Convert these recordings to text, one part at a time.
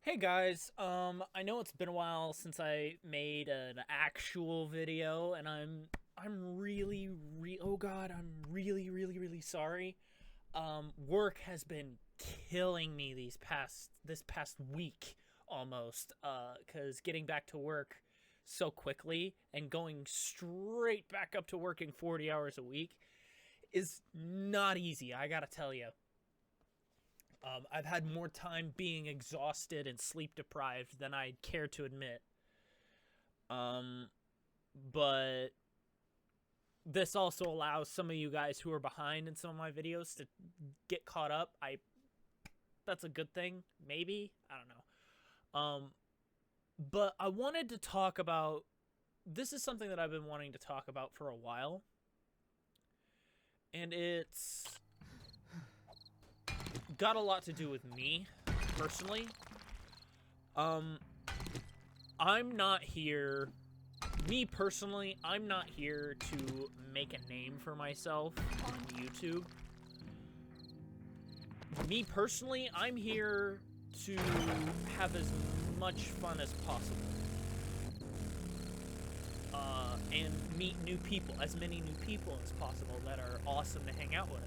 Hey guys, I know it's been a while since I made an actual video, and I'm oh god, I'm really sorry. Work has been killing me this past week almost, cuz getting back to work so quickly and going straight back up to working 40 hours a week is not easy, I got to tell you. I've had more time being exhausted and sleep deprived than I'd care to admit. Um, but this also allows some of you guys who are behind in some of my videos to get caught up. That's a good thing, maybe. I don't know. But I wanted to talk about this is something that I've been wanting to talk about for a while. And it's got a lot to do with me personally. I'm not here me personally, I'm not here to make a name for myself on YouTube. Me personally, I'm here to have as much fun as possible. And meet new people, as many new people as possible that are awesome to hang out with.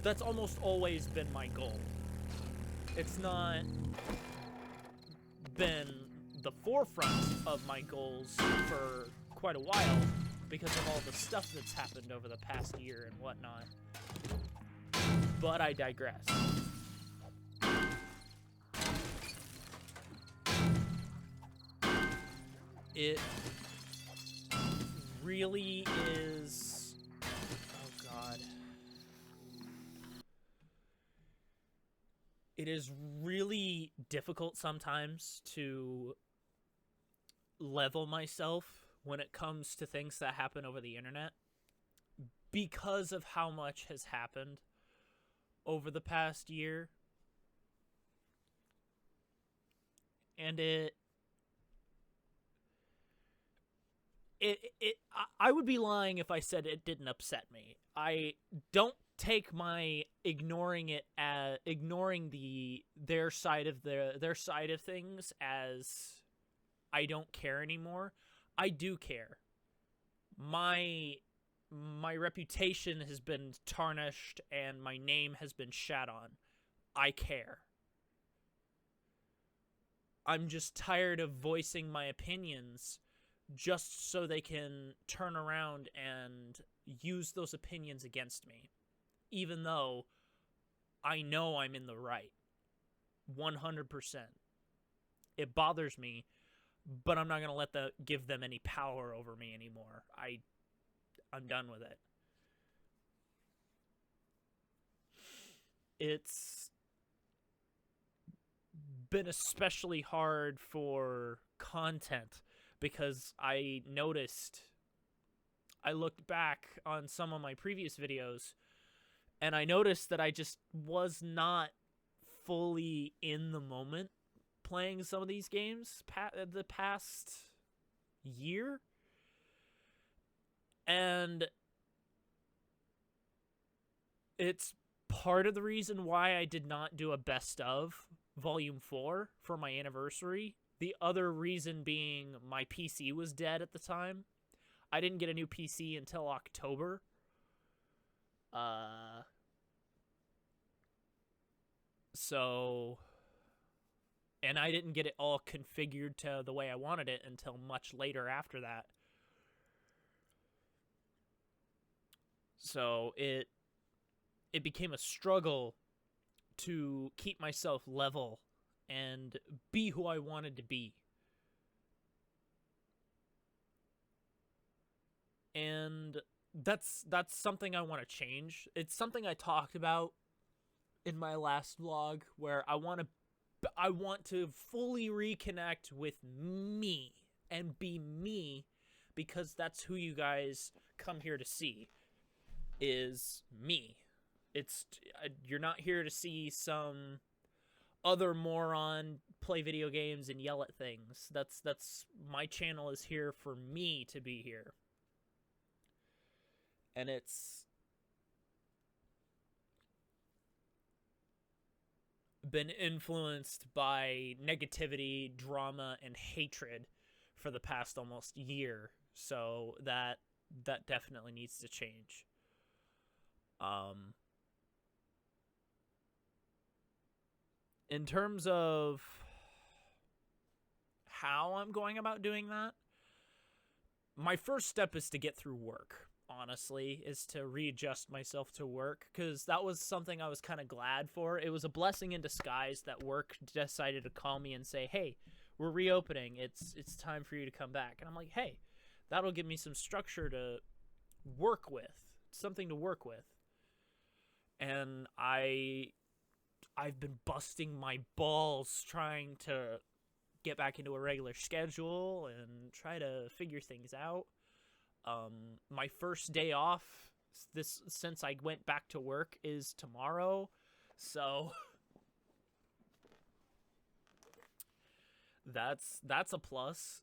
That's almost always been my goal. It's not been the forefront of my goals for quite a while because of all the stuff that's happened over the past year and whatnot. But I digress. It really is... Oh, God. It is really difficult sometimes to level myself when it comes to things that happen over the internet because of how much has happened over the past year. And I would be lying if I said it didn't upset me. I don't take my ignoring their side of things as I don't care anymore. I do care. My reputation has been tarnished and my name has been shat on. I care. I'm just tired of voicing my opinions just so they can turn around and use those opinions against me, even though I know I'm in the right. 100%. It bothers me, but I'm not going to give them any power over me anymore. I'm done with it. It's been especially hard for content because I looked back on some of my previous videos and I noticed that I just was not fully in the moment playing some of these games the past year. And it's part of the reason why I did not do a best of Volume 4 for my anniversary. The other reason being my PC was dead at the time. I didn't get a new PC until October. So... And I didn't get it all configured to the way I wanted it until much later after that. So it became a struggle to keep myself level and be who I wanted to be. And that's something I want to change. It's something I talked about in my last vlog where I want to fully reconnect with me and be me, because that's who you guys come here to see, is me. You're not here to see some other moron play video games and yell at things. That's my channel is here for me to be here. And it's been influenced by negativity, drama, and hatred for the past almost year. So that definitely needs to change. In terms of how I'm going about doing that, my first step is to get through work, honestly, is to readjust myself to work, because that was something I was kind of glad for. It was a blessing in disguise that work decided to call me and say, hey, we're reopening. It's time for you to come back. And I'm like, hey, that'll give me some structure to work with, something to work with. And I've been busting my balls trying to get back into a regular schedule and try to figure things out. My first day off since I went back to work is tomorrow, so that's a plus.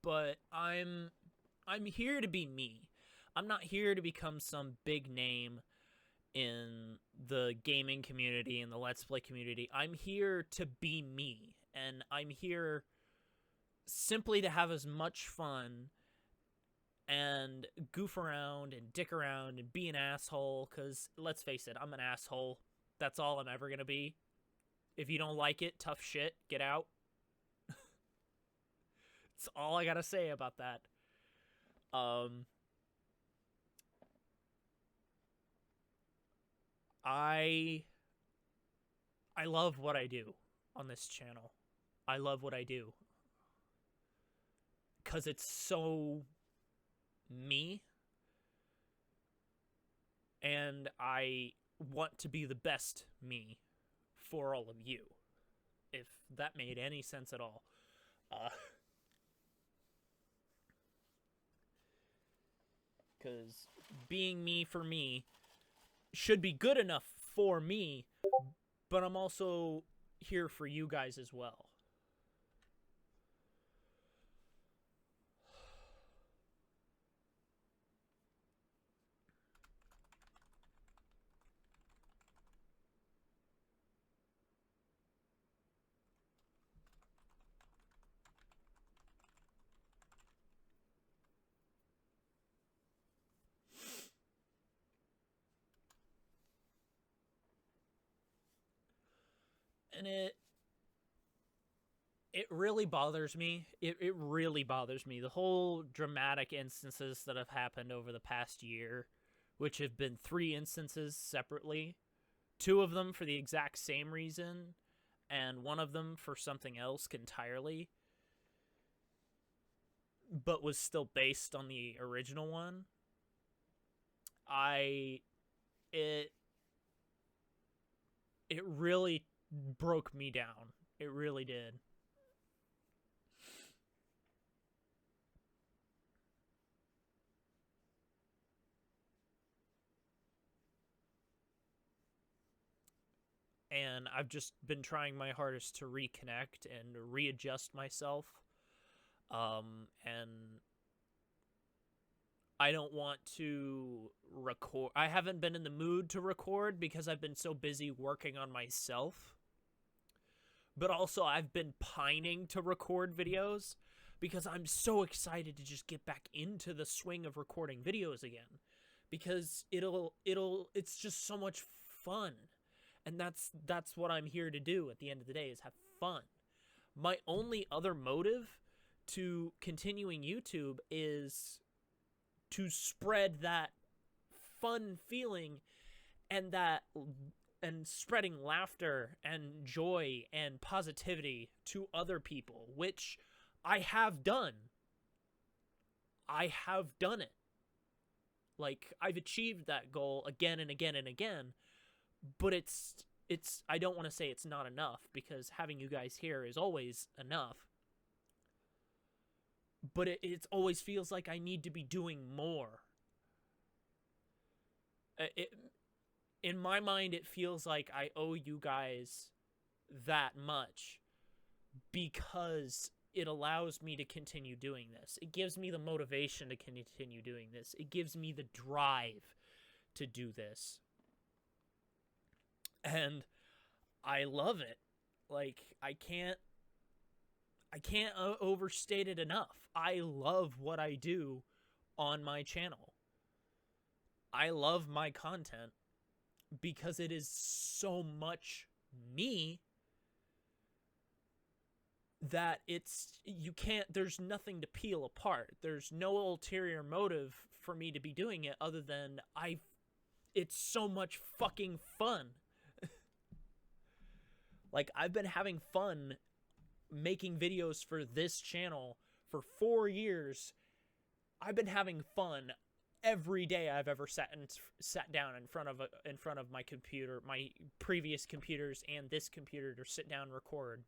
But I'm here to be me. I'm not here to become some big name in the gaming community and the Let's Play community. I'm here to be me, and I'm here simply to have as much fun and goof around and dick around and be an asshole, because let's face it, I'm an asshole. That's all I'm ever going to be. If you don't like it, tough shit, get out. That's all I got to say about that. I love what I do on this channel. I love what I do because it's so me, and I want to be the best me for all of you, if that made any sense at all. Because being me for me should be good enough for me, but I'm also here for you guys as well. And it really bothers me. It really bothers me. The whole dramatic instances that have happened over the past year, which have been 3 instances separately, 2 of them for the exact same reason, and 1 of them for something else entirely, but was still based on the original one. It really broke me down. It really did. And I've just been trying my hardest to reconnect and readjust myself. And I don't want to record. I haven't been in the mood to record because I've been so busy working on myself. But also I've been pining to record videos because I'm so excited to just get back into the swing of recording videos again. Because it's just so much fun. And that's what I'm here to do at the end of the day, is have fun. My only other motive to continuing YouTube is to spread that fun feeling and spreading laughter and joy and positivity to other people, which I have done. I have done it. Like, I've achieved that goal again and again and again, but it's I don't want to say it's not enough, because having you guys here is always enough. But it always feels like I need to be doing more. In my mind, it feels like I owe you guys that much, because it allows me to continue doing this. It gives me the motivation to continue doing this. It gives me the drive to do this. And I love it. Like, I can't overstate it enough. I love what I do on my channel. I love my content because it is so much me that there's nothing to peel apart. There's no ulterior motive for me to be doing it other than it's so much fucking fun. Like, I've been having fun making videos for this channel for 4 years. I've been having fun every day I've ever sat down in front of my computer, my previous computers and this computer, to sit down and record.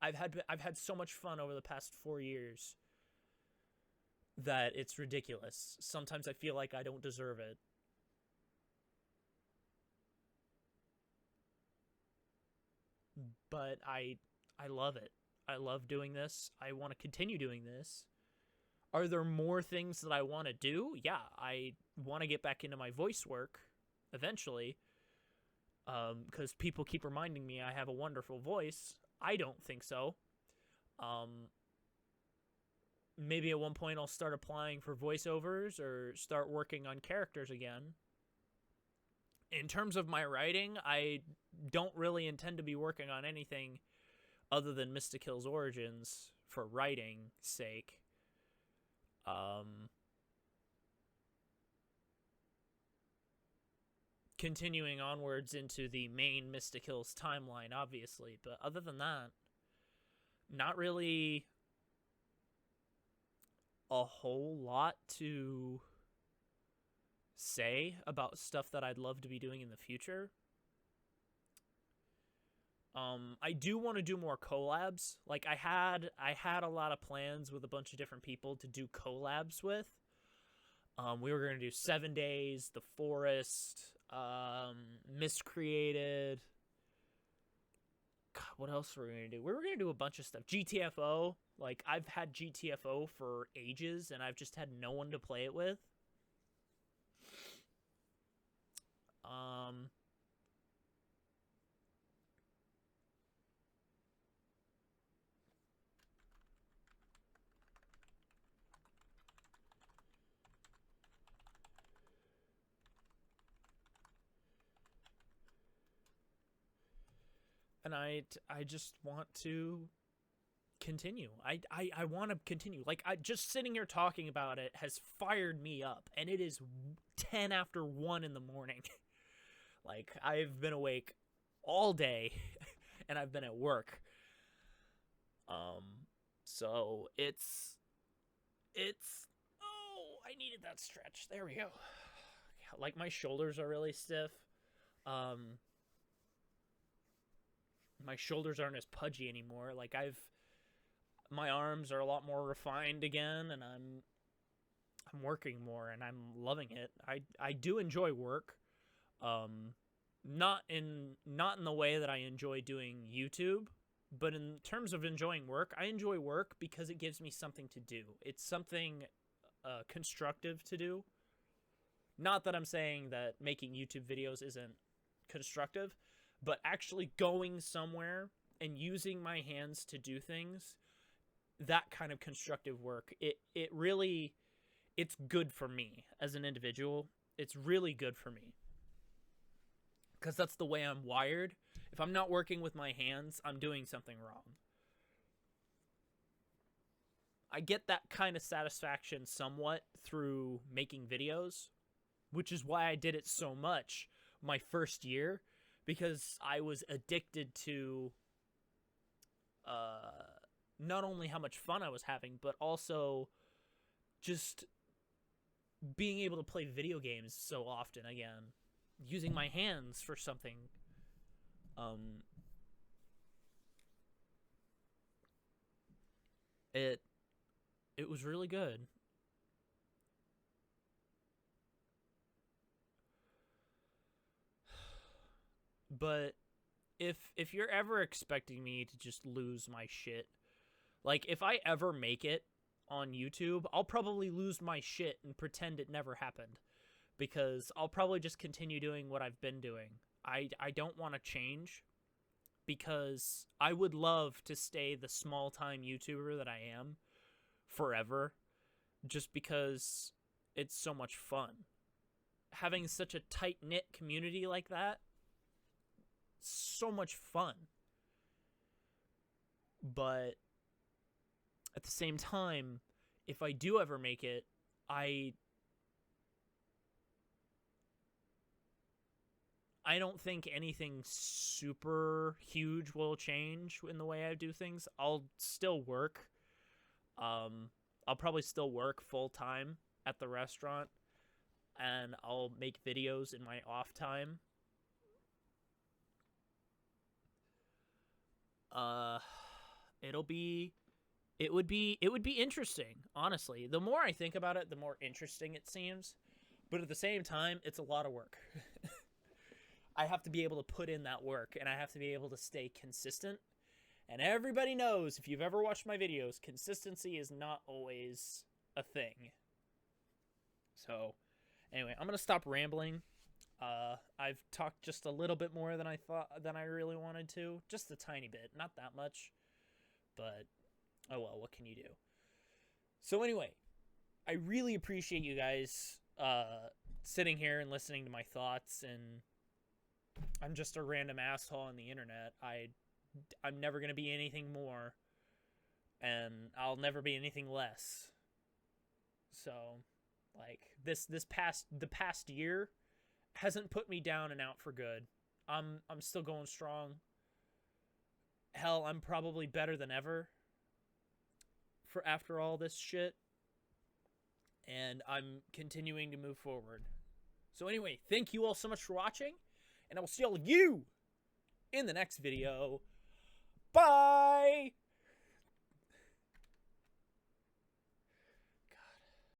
I've had so much fun over the past 4 years that it's ridiculous. Sometimes I feel like I don't deserve it. But I love it. I love doing this. I want to continue doing this. Are there more things that I want to do? Yeah, I want to get back into my voice work eventually. Because people keep reminding me I have a wonderful voice. I don't think so. Maybe at one point I'll start applying for voiceovers or start working on characters again. In terms of my writing, I don't really intend to be working on anything other than Mysticill's Origins for writing sake. Continuing onwards into the main Mysticill's timeline, obviously, but other than that, not really a whole lot to say about stuff that I'd love to be doing in the future. I do want to do more collabs. Like, I had a lot of plans with a bunch of different people to do collabs with. We were going to do 7 Days, The Forest, Miscreated. God, what else were we going to do? We were going to do a bunch of stuff. GTFO. Like, I've had GTFO for ages, and I've just had no one to play it with. And I just want to continue. I want to continue. Like, just sitting here talking about it has fired me up, and it is 10 after 1 in the morning. Like, I've been awake all day, and I've been at work. So it's, oh, I needed that stretch. There we go. Like, my shoulders are really stiff. My shoulders aren't as pudgy anymore. Like, my arms are a lot more refined again, and I'm working more, and I'm loving it. I do enjoy work. Not in the way that I enjoy doing YouTube, but in terms of enjoying work, I enjoy work because it gives me something to do. It's something constructive to do. Not that I'm saying that making YouTube videos isn't constructive, but actually going somewhere and using my hands to do things, that kind of constructive work, it really, it's good for me as an individual. It's really good for me. Because that's the way I'm wired. If I'm not working with my hands, I'm doing something wrong. I get that kind of satisfaction somewhat through making videos, which is why I did it so much my first year, because I was addicted to not only how much fun I was having, but also just being able to play video games so often again, using my hands for something. It was really good. But if you're ever expecting me to just lose my shit, Like, if I ever make it on YouTube, I'll probably lose my shit and pretend it never happened, because I'll probably just continue doing what I've been doing. I don't want to change, because I would love to stay the small-time YouTuber that I am forever, just because it's so much fun. Having such a tight-knit community like that, so much fun. But at the same time, if I do ever make it, I don't think anything super huge will change in the way I do things. I'll still work. I'll probably still work full-time at the restaurant, and I'll make videos in my off time. It would be interesting, honestly. The more I think about it, the more interesting it seems. But at the same time, it's a lot of work. I have to be able to put in that work, and I have to be able to stay consistent. And everybody knows, if you've ever watched my videos, consistency is not always a thing. So, anyway, I'm going to stop rambling. I've talked just a little bit more than I really wanted to. Just a tiny bit, not that much. But, oh well, what can you do? So anyway, I really appreciate you guys sitting here and listening to my thoughts, and I'm just a random asshole on the internet. I'm never going to be anything more, and I'll never be anything less. So, like, the past year hasn't put me down and out for good. I'm still going strong. Hell, I'm probably better than ever for after all this shit. And I'm continuing to move forward. So anyway, thank you all so much for watching, and I will see all of you in the next video. Bye!